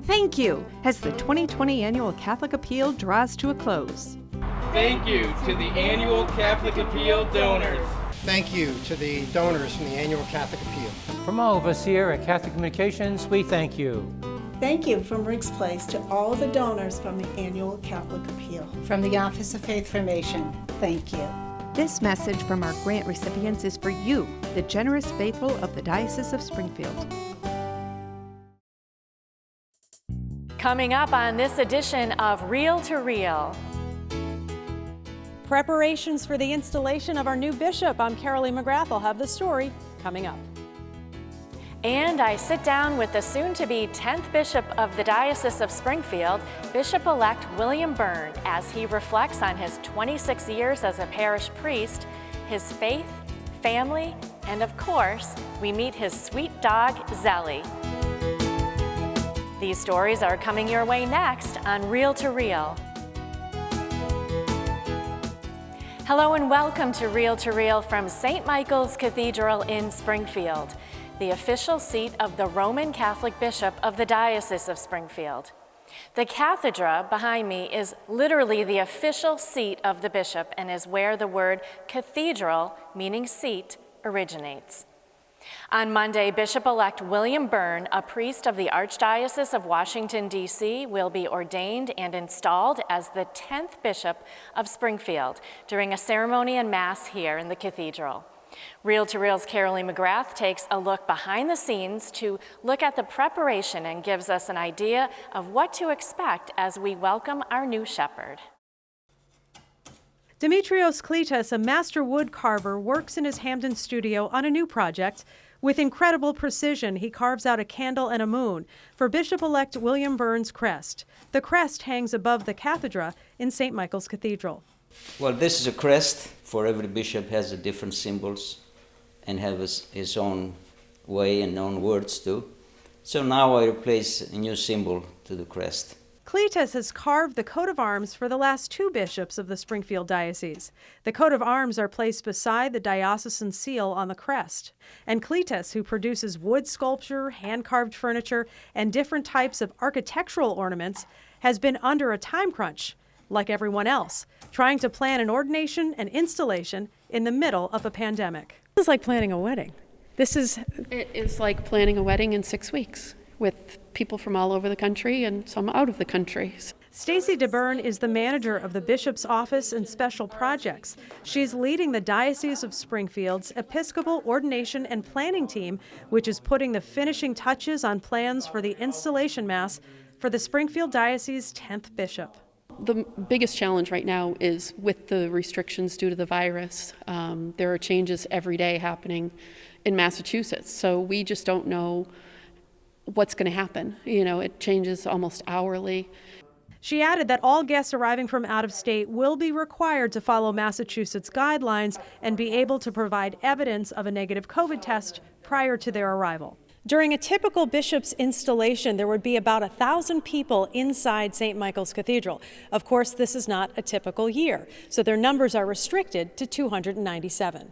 thank you as the 2020 Annual Catholic Appeal draws to a close. Thank you to the Annual Catholic Appeal donors. Thank you to the donors from the Annual Catholic Appeal. From all of us here at Catholic Communications, we thank you. Thank you from Rick's Place to all the donors from the Annual Catholic Appeal. From the Office of Faith Formation, thank you. This message from our grant recipients is for you, the generous faithful of the Diocese of Springfield. Coming up on this edition of Reel to Reel. Preparations for the installation of our new bishop. I'm Carolee McGrath. I'll have the story coming up. And I sit down with the soon-to-be 10th Bishop of the Diocese of Springfield, Bishop-elect William Byrne, as he reflects on his 26 years as a parish priest, his faith, family, and of course, we meet his sweet dog, Zelly. These stories are coming your way next on Reel to Reel. Hello and welcome to Reel from St. Michael's Cathedral in Springfield, the official seat of the Roman Catholic Bishop of the Diocese of Springfield. The cathedra behind me is literally the official seat of the bishop and is where the word cathedral, meaning seat, originates. On Monday, Bishop-elect William Byrne, a priest of the Archdiocese of Washington, D.C., will be ordained and installed as the 10th Bishop of Springfield during a ceremony and Mass here in the cathedral. Reel to Reel's Carolee McGrath takes a look behind the scenes to look at the preparation and gives us an idea of what to expect as we welcome our new shepherd. Dimitrios Kletas, a master wood carver, works in his Hamden studio on a new project. With incredible precision, he carves out a candle and a moon for Bishop-elect William Byrne's crest. The crest hangs above the cathedra in St. Michael's Cathedral. Well, this is a crest. For every bishop has a different symbols and has his own way and own words too. So now I replace a new symbol to the crest. Kletas has carved the coat of arms for the last two bishops of the Springfield Diocese. The coat of arms are placed beside the diocesan seal on the crest. And Kletas, who produces wood sculpture, hand-carved furniture, and different types of architectural ornaments, has been under a time crunch, like everyone else, trying to plan an ordination and installation in the middle of a pandemic. This is like planning a wedding. It is like planning a wedding in 6 weeks, with people from all over the country and some out of the country. Stacy DeBurn is the manager of the Bishop's Office and Special Projects. She's leading the Diocese of Springfield's Episcopal Ordination and Planning Team, which is putting the finishing touches on plans for the installation Mass for the Springfield Diocese's 10th Bishop. The biggest challenge right now is with the restrictions due to the virus. There are changes every day happening in Massachusetts, so we just don't know what's going to happen. It changes almost hourly. She added that all guests arriving from out of state will be required to follow Massachusetts guidelines and be able to provide evidence of a negative COVID test prior to their arrival. During a typical bishop's installation, there would be about 1,000 people inside St. Michael's Cathedral. Of course, this is not a typical year, so their numbers are restricted to 297.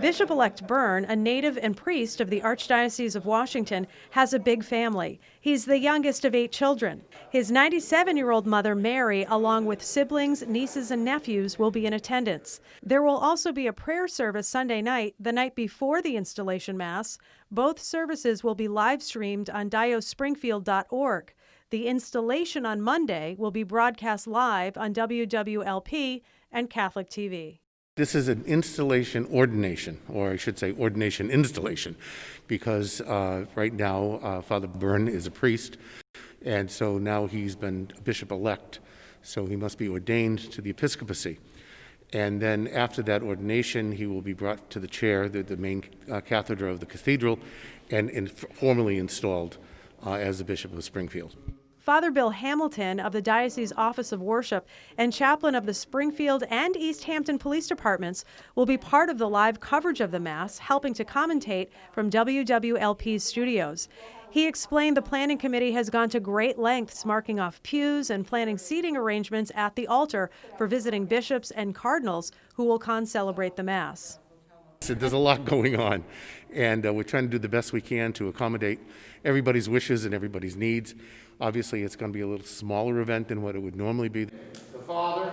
Bishop-elect Byrne, a native and priest of the Archdiocese of Washington, has a big family. He's the youngest of 8 children. His 97-year-old mother, Mary, along with siblings, nieces, and nephews, will be in attendance. There will also be a prayer service Sunday night, the night before the installation Mass. Both services will be live-streamed on diospringfield.org. The installation on Monday will be broadcast live on WWLP and Catholic TV. This is an installation ordination, or I should say ordination installation, because right now Father Byrne is a priest, and so now he's been bishop-elect, so he must be ordained to the episcopacy. And then after that ordination, he will be brought to the chair, the main cathedra of the cathedral, and formally installed as the Bishop of Springfield. Father Bill Hamilton of the Diocese Office of Worship and chaplain of the Springfield and East Hampton Police Departments will be part of the live coverage of the Mass, helping to commentate from WWLP's studios. He explained the planning committee has gone to great lengths marking off pews and planning seating arrangements at the altar for visiting bishops and cardinals who will con-celebrate the Mass. So there's a lot going on, and we're trying to do the best we can to accommodate everybody's wishes and everybody's needs. Obviously, it's going to be a little smaller event than what it would normally be. The Father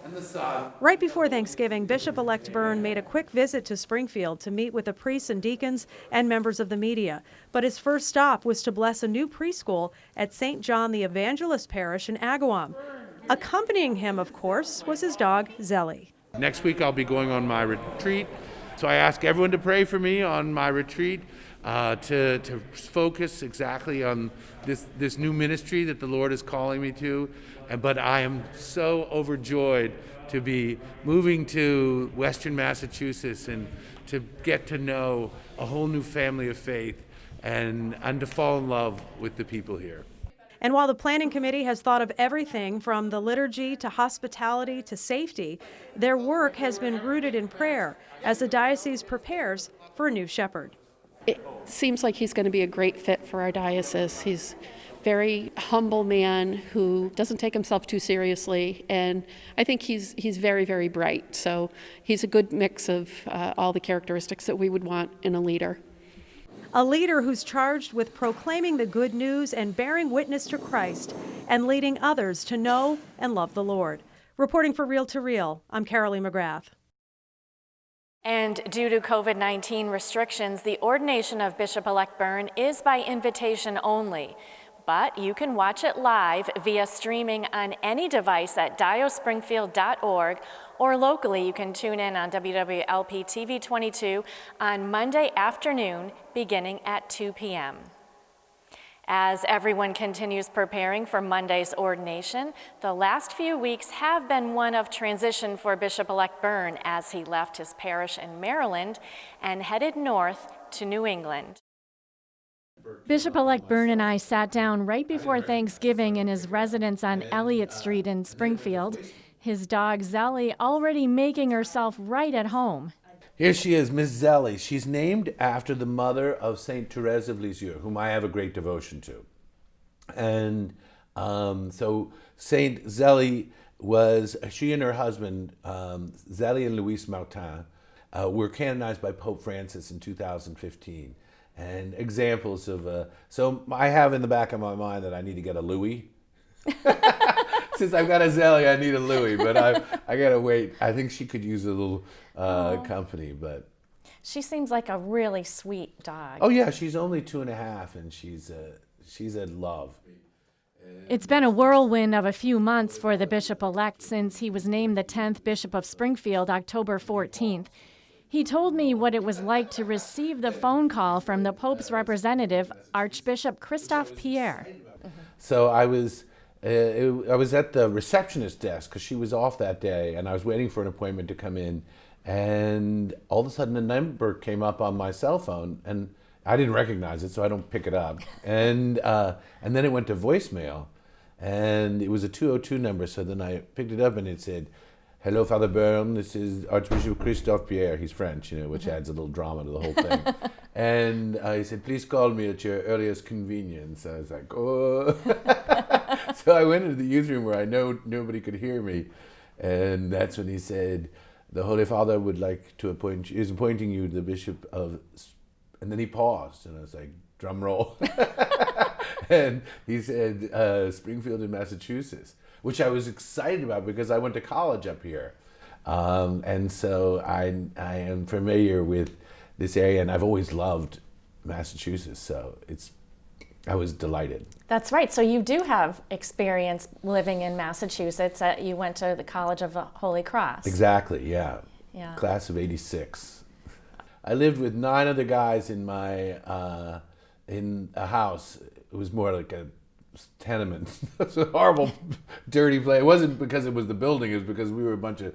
and the Son. Right before Thanksgiving, Bishop-elect Byrne made a quick visit to Springfield to meet with the priests and deacons and members of the media. But his first stop was to bless a new preschool at St. John the Evangelist Parish in Agawam. Accompanying him, of course, was his dog, Zelly. Next week I'll be going on my retreat, so I ask everyone to pray for me on my retreat, to focus exactly on this new ministry that the Lord is calling me to. But I am so overjoyed to be moving to Western Massachusetts and to get to know a whole new family of faith and to fall in love with the people here. And while the planning committee has thought of everything from the liturgy to hospitality to safety, their work has been rooted in prayer as the diocese prepares for a new shepherd. It seems like he's going to be a great fit for our diocese. He's a very humble man who doesn't take himself too seriously, and I think he's very, very bright. So he's a good mix of all the characteristics that we would want in a leader. A leader who's charged with proclaiming the good news and bearing witness to Christ and leading others to know and love the Lord. Reporting for Reel to Reel, I'm Carolee McGrath. And due to COVID-19 restrictions, the ordination of Bishop-elect Byrne is by invitation only. But you can watch it live via streaming on any device at diospringfield.org, or locally you can tune in on WWLP TV 22 on Monday afternoon beginning at 2 p.m. As everyone continues preparing for Monday's ordination, the last few weeks have been one of transition for Bishop-elect Byrne as he left his parish in Maryland and headed north to New England. Bishop-elect Byrne and I sat down right before Thanksgiving in his residence on Elliott Street in Springfield. His dog Zelly already making herself right at home. Here she is, Miss Zelly. She's named after the mother of Saint Therese of Lisieux, whom I have a great devotion to. And so Saint Zelly she and her husband, Zelly and Louise Martin, were canonized by Pope Francis in 2015. And examples of, so I have in the back of my mind that I need to get a Louis. Since I've got a Zelly, I need a Louis, but I gotta wait. I think she could use a little company, but. She seems like a really sweet dog. Oh yeah, she's only 2.5 and she's a love. It's been a whirlwind of a few months for the bishop-elect since he was named the 10th Bishop of Springfield October 14th. He told me what it was like to receive the phone call from the Pope's representative, Archbishop Christophe Pierre. So I was at the receptionist desk because she was off that day, and I was waiting for an appointment to come in, and all of a sudden a number came up on my cell phone, and I didn't recognize it, so I don't pick it up. And then it went to voicemail, and it was a 202 number, so then I picked it up, and it said, "Hello, Father Byrne, this is Archbishop Christophe Pierre." He's French, which adds a little drama to the whole thing. And he said, "Please call me at your earliest convenience." I was like, oh. So I went into the youth room where I know nobody could hear me. And that's when he said, "The Holy Father would like to is appointing you the Bishop of..." And then he paused, and I was like, drum roll. And he said, "Springfield in Massachusetts," which I was excited about because I went to college up here. And so I am familiar with this area, and I've always loved Massachusetts, so I was delighted. That's right. So you do have experience living in Massachusetts. You went to the College of the Holy Cross. Exactly, yeah. Class of 86. I lived with 9 other guys in my in a house. It was more like a tenement. It's a horrible, dirty place. It wasn't because it was the building. It was because we were a bunch of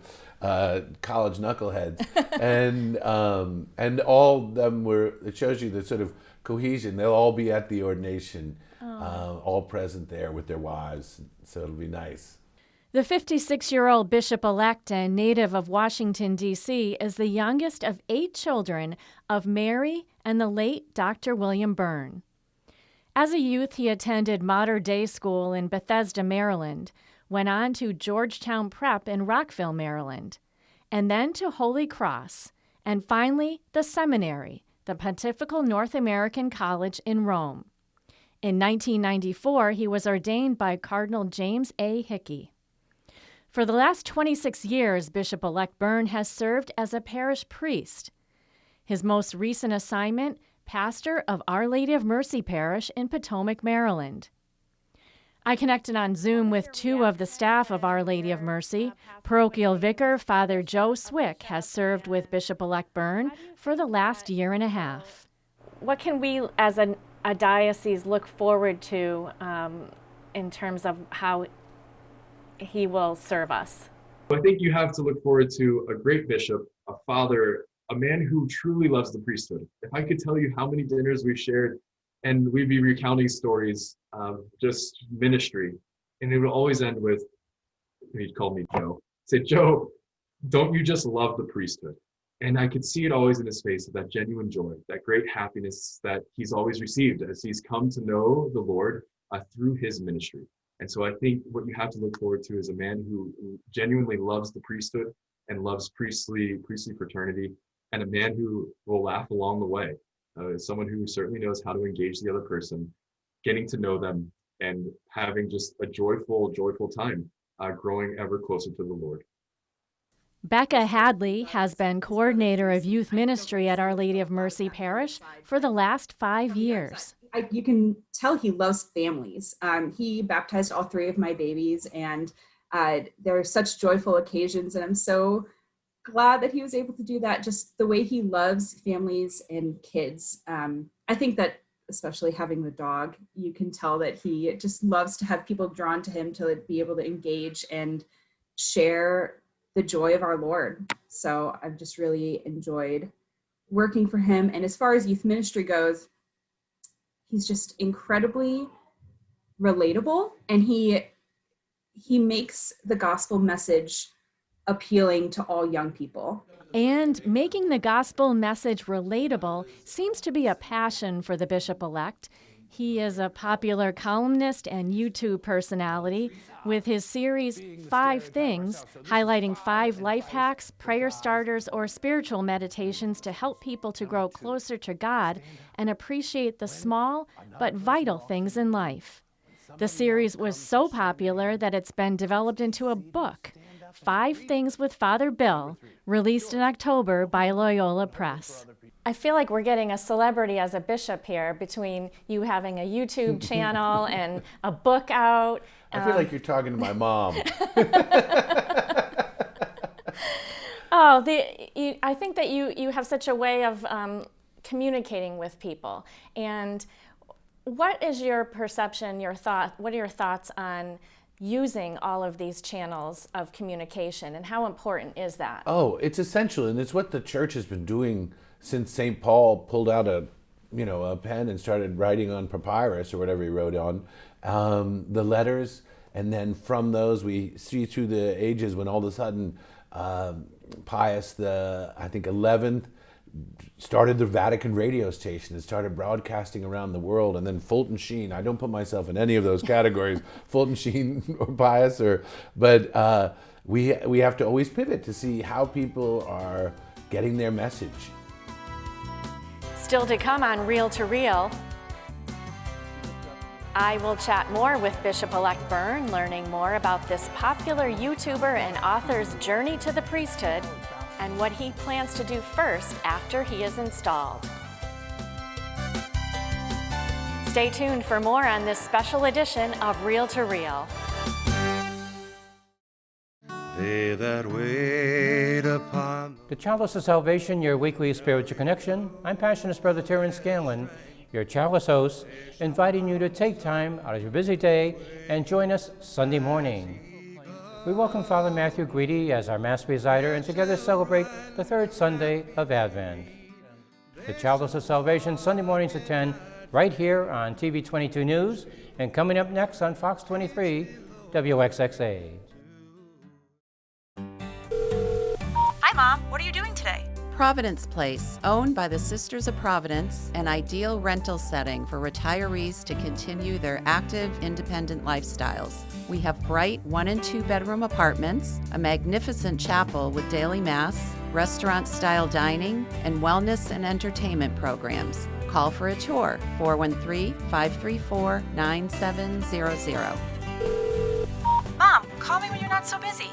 college knuckleheads, and all of them were. It shows you the sort of cohesion. They'll all be at the ordination, all present there with their wives. So it'll be nice. The 56-year-old bishop-elect and native of Washington, D.C., is the youngest of 8 children of Mary and the late Dr. William Byrne. As a youth, he attended Mater Dei School in Bethesda, Maryland, went on to Georgetown Prep in Rockville, Maryland, and then to Holy Cross, And finally, the seminary, the Pontifical North American College in Rome. In 1994, he was ordained by Cardinal James A. Hickey. For the last 26 years, Bishop-elect Byrne has served as a parish priest. His most recent assignment, pastor of Our Lady of Mercy Parish in Potomac, Maryland. I connected on Zoom with two of the staff of Our Lady of Mercy. Parochial Vicar Father Joe Swick has served with Bishop-elect Byrne for the last year and a half. What can we, as a diocese, look forward to in terms of how he will serve us? I think you have to look forward to a great bishop, a father, a man who truly loves the priesthood. If I could tell you how many dinners we've shared, and we'd be recounting stories of just ministry, and it would always end with, he'd call me Joe, say, Joe, don't you just love the priesthood? And I could see it always in his face, that genuine joy, that great happiness that he's always received as he's come to know the Lord through his ministry. And so I think what you have to look forward to is a man who genuinely loves the priesthood and loves priestly fraternity, and a man who will laugh along the way. Someone who certainly knows how to engage the other person, getting to know them, and having just a joyful time, growing ever closer to the Lord. Becca Hadley has been coordinator of youth ministry at Our Lady of Mercy Parish for the last 5 years. You can tell he loves families. He baptized all 3 of my babies, and there are such joyful occasions, and I'm so glad that he was able to do that. Just the way he loves families and kids. I think that especially having the dog, you can tell that he just loves to have people drawn to him to be able to engage and share the joy of our Lord. So I've just really enjoyed working for him. And as far as youth ministry goes, he's just incredibly relatable, and he makes the gospel message appealing to all young people. And making the gospel message relatable seems to be a passion for the bishop-elect. He is a popular columnist and YouTube personality with his series 5 Things, highlighting 5 life hacks, prayer starters, or spiritual meditations to help people to grow closer to God and appreciate the small but vital things in life. The series was so popular that it's been developed into a book, 5 Things with Father Bill, released in October by Loyola Press. I feel like we're getting a celebrity as a bishop here, between you having a YouTube channel and a book out. I feel like you're talking to my mom. I think that you have such a way of communicating with people. And what is your perception, what are your thoughts on using all of these channels of communication, and how important is that? Oh, it's essential, and it's what the church has been doing since St. Paul pulled out a pen and started writing on papyrus or whatever he wrote on, the letters, and then from those we see through the ages when all of a sudden Pius the, I think 11th, started the Vatican radio station and started broadcasting around the world, and then Fulton Sheen. I don't put myself in any of those categories, Fulton Sheen or Pius, but we have to always pivot to see how people are getting their message. Still to come on Reel to Reel, I will chat more with Bishop-elect Byrne, learning more about this popular YouTuber and author's journey to the priesthood and what he plans to do first after he is installed. Stay tuned for more on this special edition of Reel to Reel. They that wait upon The Chalice of Salvation, your weekly spiritual connection. I'm Passionist Brother Terrence Scanlon, your Chalice host, inviting you to take time out of your busy day and join us Sunday morning. We welcome Father Matthew Greedy as our Mass presider and together celebrate the 3rd Sunday of Advent. The Chalice of Salvation, Sunday mornings at 10, right here on TV 22 News, and coming up next on Fox 23, WXXA. Hi, Mom. What are you doing today? Providence Place, owned by the Sisters of Providence, an ideal rental setting for retirees to continue their active, independent lifestyles. We have bright 1- and 2-bedroom apartments, a magnificent chapel with daily mass, restaurant-style dining, and wellness and entertainment programs. Call for a tour, 413-534-9700. Mom, call me when you're not so busy.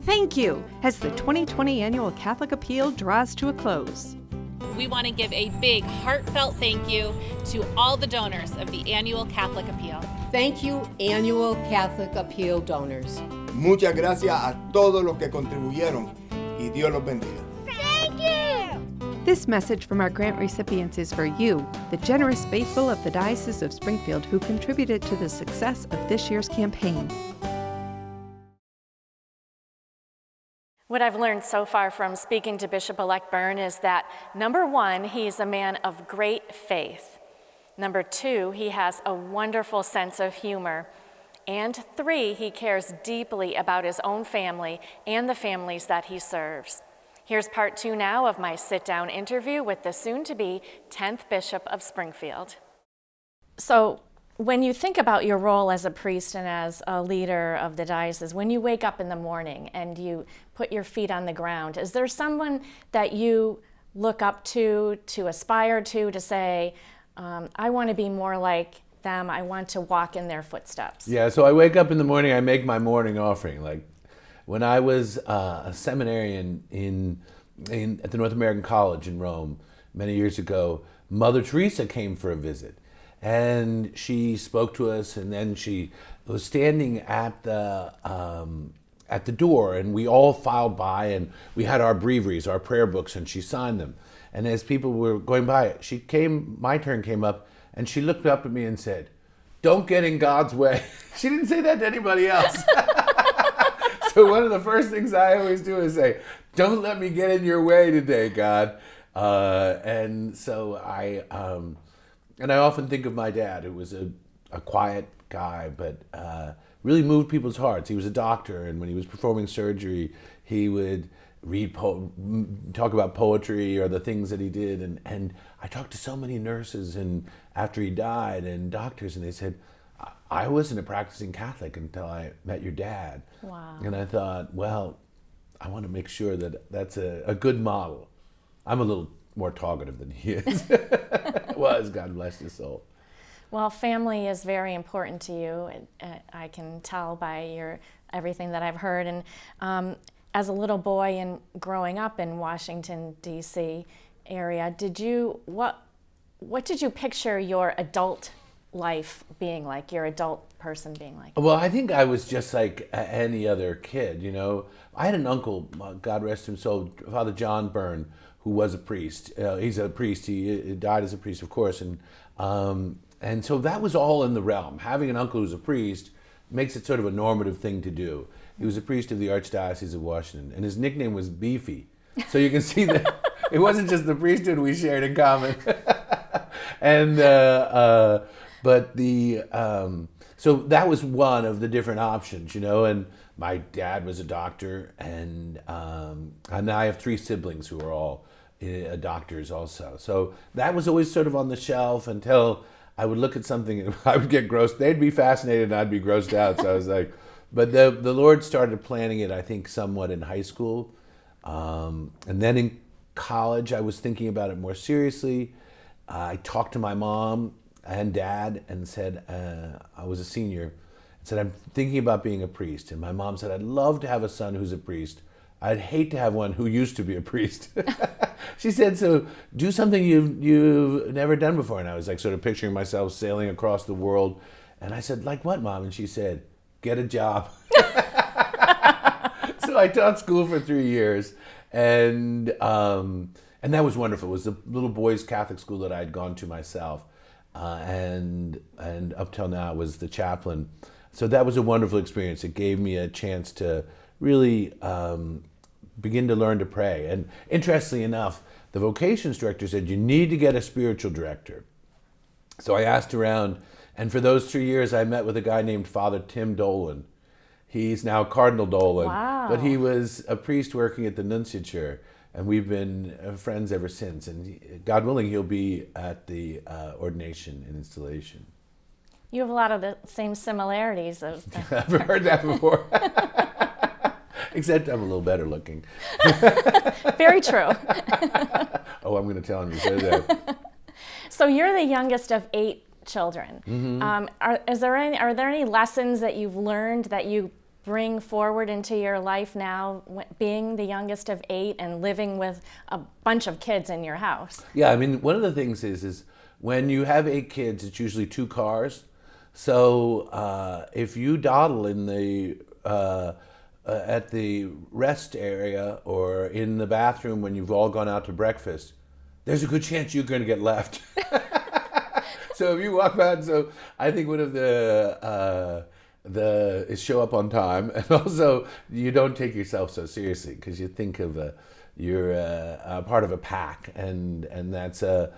Thank you, as the 2020 Annual Catholic Appeal draws to a close. We want to give a big, heartfelt thank you to all the donors of the Annual Catholic Appeal. Thank you, Annual Catholic Appeal donors. Muchas gracias a todos los que contribuyeron y Dios los bendiga. Thank you! This message from our grant recipients is for you, the generous faithful of the Diocese of Springfield who contributed to the success of this year's campaign. What I've learned so far from speaking to Bishop-elect Byrne is that, number one, he's a man of great faith. Number two, he has a wonderful sense of humor. And three, he cares deeply about his own family and the families that he serves. Here's part two now of my sit-down interview with the soon-to-be 10th Bishop of Springfield. So, when you think about your role as a priest and as a leader of the diocese, when you wake up in the morning and you put your feet on the ground, is there someone that you look up to aspire to say, I want to be more like them, I want to walk in their footsteps? Yeah, so I wake up in the morning, I make my morning offering. Like when I was a seminarian at the North American College in Rome many years ago, Mother Teresa came for a visit. And she spoke to us, and then she was standing at the door, and we all filed by, and we had our breviaries, our prayer books, and she signed them. And as people were going by, my turn came up, and she looked up at me and said, "Don't get in God's way." She didn't say that to anybody else. So one of the first things I always do is say, "Don't let me get in your way today, God." And so I often think of my dad, who was a quiet guy, but really moved people's hearts. He was a doctor, and when he was performing surgery, he would talk about poetry or the things that he did. And I talked to so many nurses and after he died, and doctors, and they said, I wasn't a practicing Catholic until I met your dad. Wow. And I thought, well, I want to make sure that that's a good model. I'm a little more talkative than he is. Was, God bless his soul. Well, family is very important to you. I can tell by everything that I've heard. And as a little boy and growing up in Washington, D.C. area, what did you picture your adult life being like, your adult person being like? Well, I think I was just like any other kid, you know. I had an uncle, God rest him soul, Father John Byrne, who was a priest. He's a priest. He died as a priest, of course, and so that was all in the realm. Having an uncle who's a priest makes it sort of a normative thing to do. He was a priest of the Archdiocese of Washington, and his nickname was Beefy. So you can see that it wasn't just the priesthood we shared in common. And so that was one of the different options, you know. And my dad was a doctor, and I have 3 siblings who are all doctors also. So that was always sort of on the shelf until I would look at something and I would get grossed. They'd be fascinated and I'd be grossed out. So I was like, but the Lord started planning it, I think, somewhat in high school. And then in college, I was thinking about it more seriously. I talked to my mom and dad and said, I was a senior, said, I'm thinking about being a priest. And my mom said, I'd love to have a son who's a priest. I'd hate to have one who used to be a priest. She said, so do something you've never done before. And I was like sort of picturing myself sailing across the world. And I said, like what, Mom? And she said, get a job. So I taught school for 3 years. And that was wonderful. It was a little boys' Catholic school that I had gone to myself. And up till now was the chaplain. So that was a wonderful experience. It gave me a chance to really begin to learn to pray. And interestingly enough, the vocations director said, you need to get a spiritual director. So I asked around, and for those 3 years I met with a guy named Father Tim Dolan. He's now Cardinal Dolan, Wow. But he was a priest working at the nunciature, and we've been friends ever since. And God willing, he'll be at the ordination and installation. You have a lot of the same similarities. I've heard that before. Except I'm a little better looking. Very true. Oh, I'm going to tell him you said that. So you're the youngest of 8 children. Mm-hmm. Are there any lessons that you've learned that you bring forward into your life now, being the youngest of 8 and living with a bunch of kids in your house? Yeah, I mean, one of the things is when you have 8 kids, it's usually 2 cars. So if you dawdle in the at the rest area or in the bathroom when you've all gone out to breakfast, there's a good chance you're going to get left. So if you walk out, so I think one of the is show up on time, and also you don't take yourself so seriously because you think of you're a part of a pack, and that's a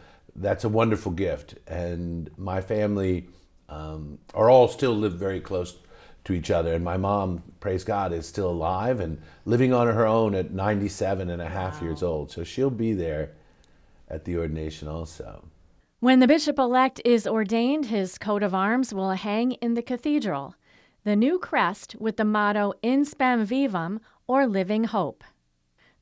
wonderful gift. And my family are all still live very close to each other, and my mom, praise God, is still alive and living on her own at 97 and a half years old. So she'll be there at the ordination also. When the bishop-elect is ordained, his coat of arms will hang in the cathedral, the new crest with the motto In Spem Vivum, or Living Hope.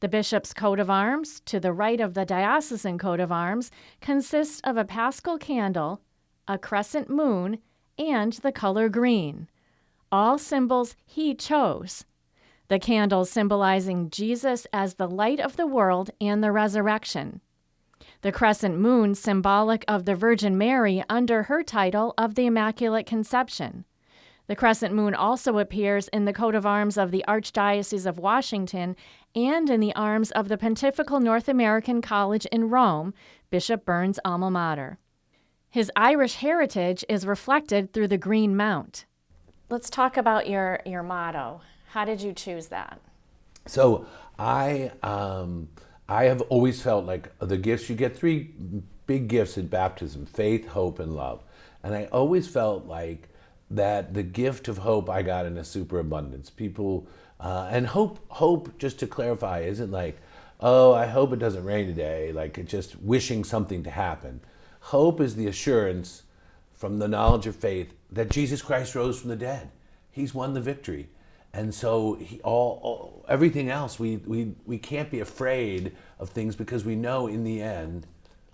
The bishop's coat of arms, to the right of the diocesan coat of arms, consists of a paschal candle, a crescent moon, and the color green, all symbols he chose. The candle symbolizing Jesus as the light of the world and the resurrection. The crescent moon symbolic of the Virgin Mary under her title of the Immaculate Conception. The crescent moon also appears in the coat of arms of the Archdiocese of Washington and in the arms of the Pontifical North American College in Rome, Bishop Byrne's alma mater. His Irish heritage is reflected through the green mount. Let's talk about your motto. How did you choose that? So I have always felt like the gifts, you get 3 big gifts in baptism: faith, hope, and love. And I always felt like that the gift of hope I got in a superabundance. People, and hope, just to clarify, isn't like, oh, I hope it doesn't rain today, like it's just wishing something to happen. Hope is the assurance from the knowledge of faith that Jesus Christ rose from the dead. He's won the victory. And so everything else, we can't be afraid of things because we know in the end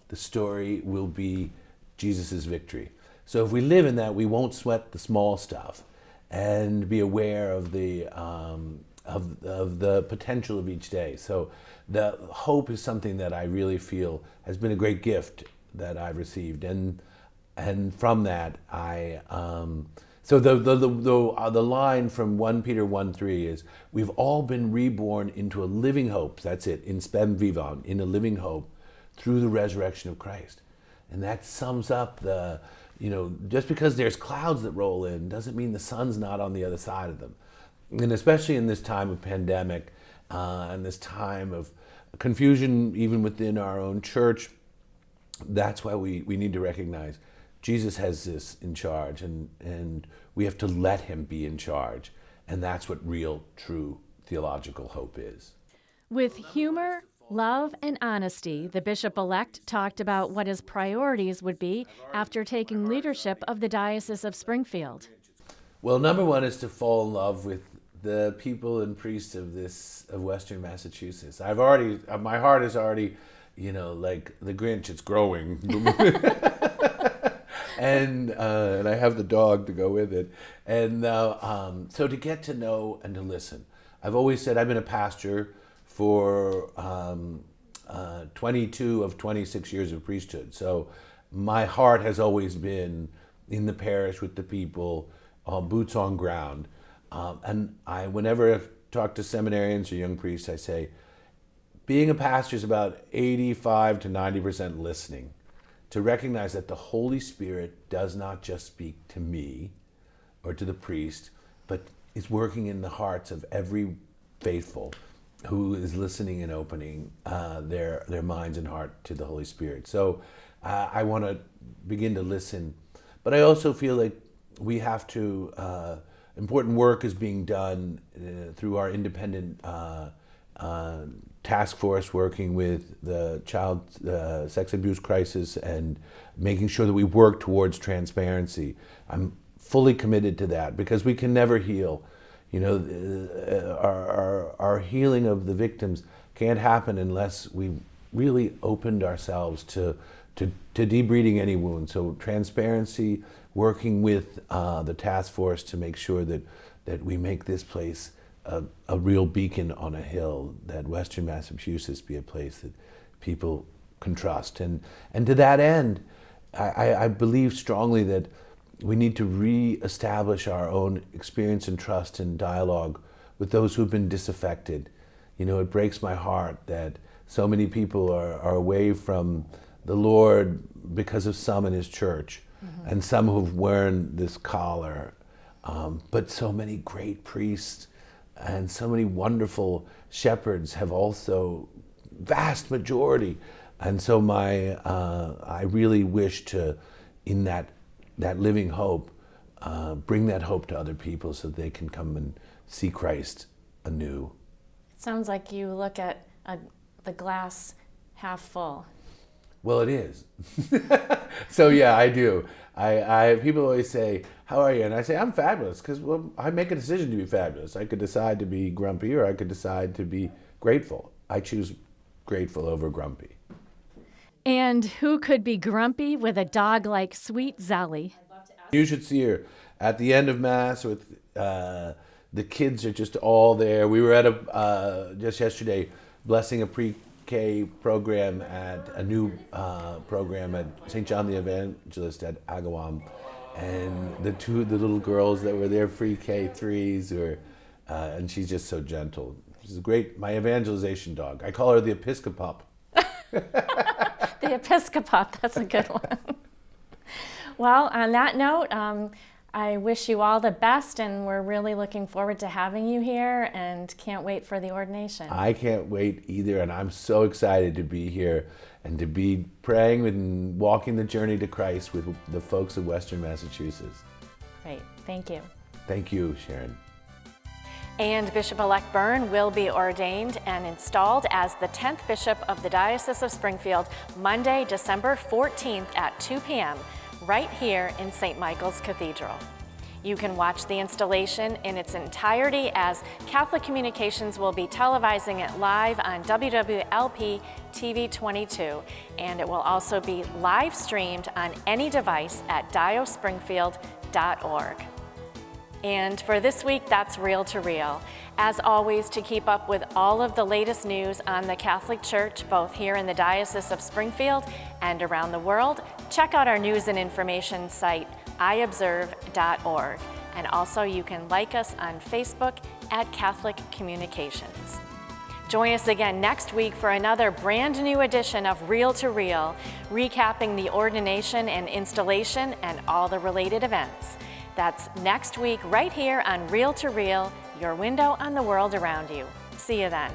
the story will be Jesus' victory. So if we live in that, we won't sweat the small stuff and be aware of the potential of each day. So the hope is something that I really feel has been a great gift that I've received, and from that so the line from 1 Peter 1:3 is, we've all been reborn into a living hope. That's it, in spem vivum, in a living hope, through the resurrection of Christ. And that sums up just because there's clouds that roll in doesn't mean the sun's not on the other side of them. And especially in this time of pandemic and this time of confusion even within our own church, that's why we need to recognize Jesus has this in charge, and we have to let him be in charge. And that's what real, true theological hope is. With humor, love, and honesty, the bishop-elect talked about what his priorities would be after taking leadership of the Diocese of Springfield. Well, number one is to fall in love with the people and priests of Western Massachusetts. My heart is already, like the Grinch, it's growing. and I have the dog to go with it. And so to get to know and to listen. I've always said I've been a pastor for 22 of 26 years of priesthood. So my heart has always been in the parish with the people, boots on ground. And whenever I talk to seminarians or young priests, I say, being a pastor is about 85 to 90% listening, to recognize that the Holy Spirit does not just speak to me or to the priest, but is working in the hearts of every faithful who is listening and opening their minds and heart to the Holy Spirit. So I want to begin to listen, but I also feel like we have to, important work is being done through our independent task force working with the child sex abuse crisis and making sure that we work towards transparency. I'm fully committed to that because we can never heal. You know, our healing of the victims can't happen unless we really opened ourselves to debreeding any wound. So transparency, working with the task force to make sure that we make this place a real beacon on a hill, that Western Massachusetts be a place that people can trust. And to that end, I believe strongly that we need to re-establish our own experience and trust and dialogue with those who've been disaffected. You know, it breaks my heart that so many people are away from the Lord because of some in his church, and some who've worn this collar, but so many great priests and so many wonderful shepherds have also, vast majority. And so I really wish to, in that living hope, bring that hope to other people so they can come and see Christ anew. It sounds like you look at the glass half full. Well, it is. So yeah, I do. People always say, how are you? And I say, I'm fabulous, because I make a decision to be fabulous. I could decide to be grumpy or I could decide to be grateful. I choose grateful over grumpy. And who could be grumpy with a dog like Sweet Zally? You should see her at the end of Mass with the kids are just all there. We were at just yesterday blessing a pre-K program at a new program at St. John the Evangelist at Agawam. And the little girls that were there, pre-K 3s, were, and she's just so gentle. She's my evangelization dog. I call her the Episcopop. The Episcopop, that's a good one. Well, on that note, I wish you all the best, and we're really looking forward to having you here and can't wait for the ordination. I can't wait either, and I'm so excited to be here and to be praying and walking the journey to Christ with the folks of Western Massachusetts. Great, thank you. Thank you, Sharon. And Bishop-elect Byrne will be ordained and installed as the 10th Bishop of the Diocese of Springfield Monday, December 14th at 2 p.m. right here in St. Michael's Cathedral. You can watch the installation in its entirety as Catholic Communications will be televising it live on WWLP TV 22, and it will also be live streamed on any device at diospringfield.org. And for this week, that's Real to Real. As always, to keep up with all of the latest news on the Catholic Church, both here in the Diocese of Springfield and around the world, check out our news and information site, iobserve.org. And also you can like us on Facebook at Catholic Communications. Join us again next week for another brand new edition of Real to Real, recapping the ordination and installation and all the related events. That's next week right here on Real to Real, your window on the world around you. See you then.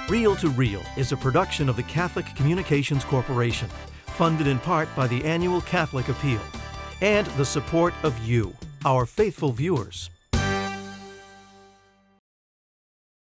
Real to Real is a production of the Catholic Communications Corporation, funded in part by the annual Catholic Appeal, and the support of you, our faithful viewers.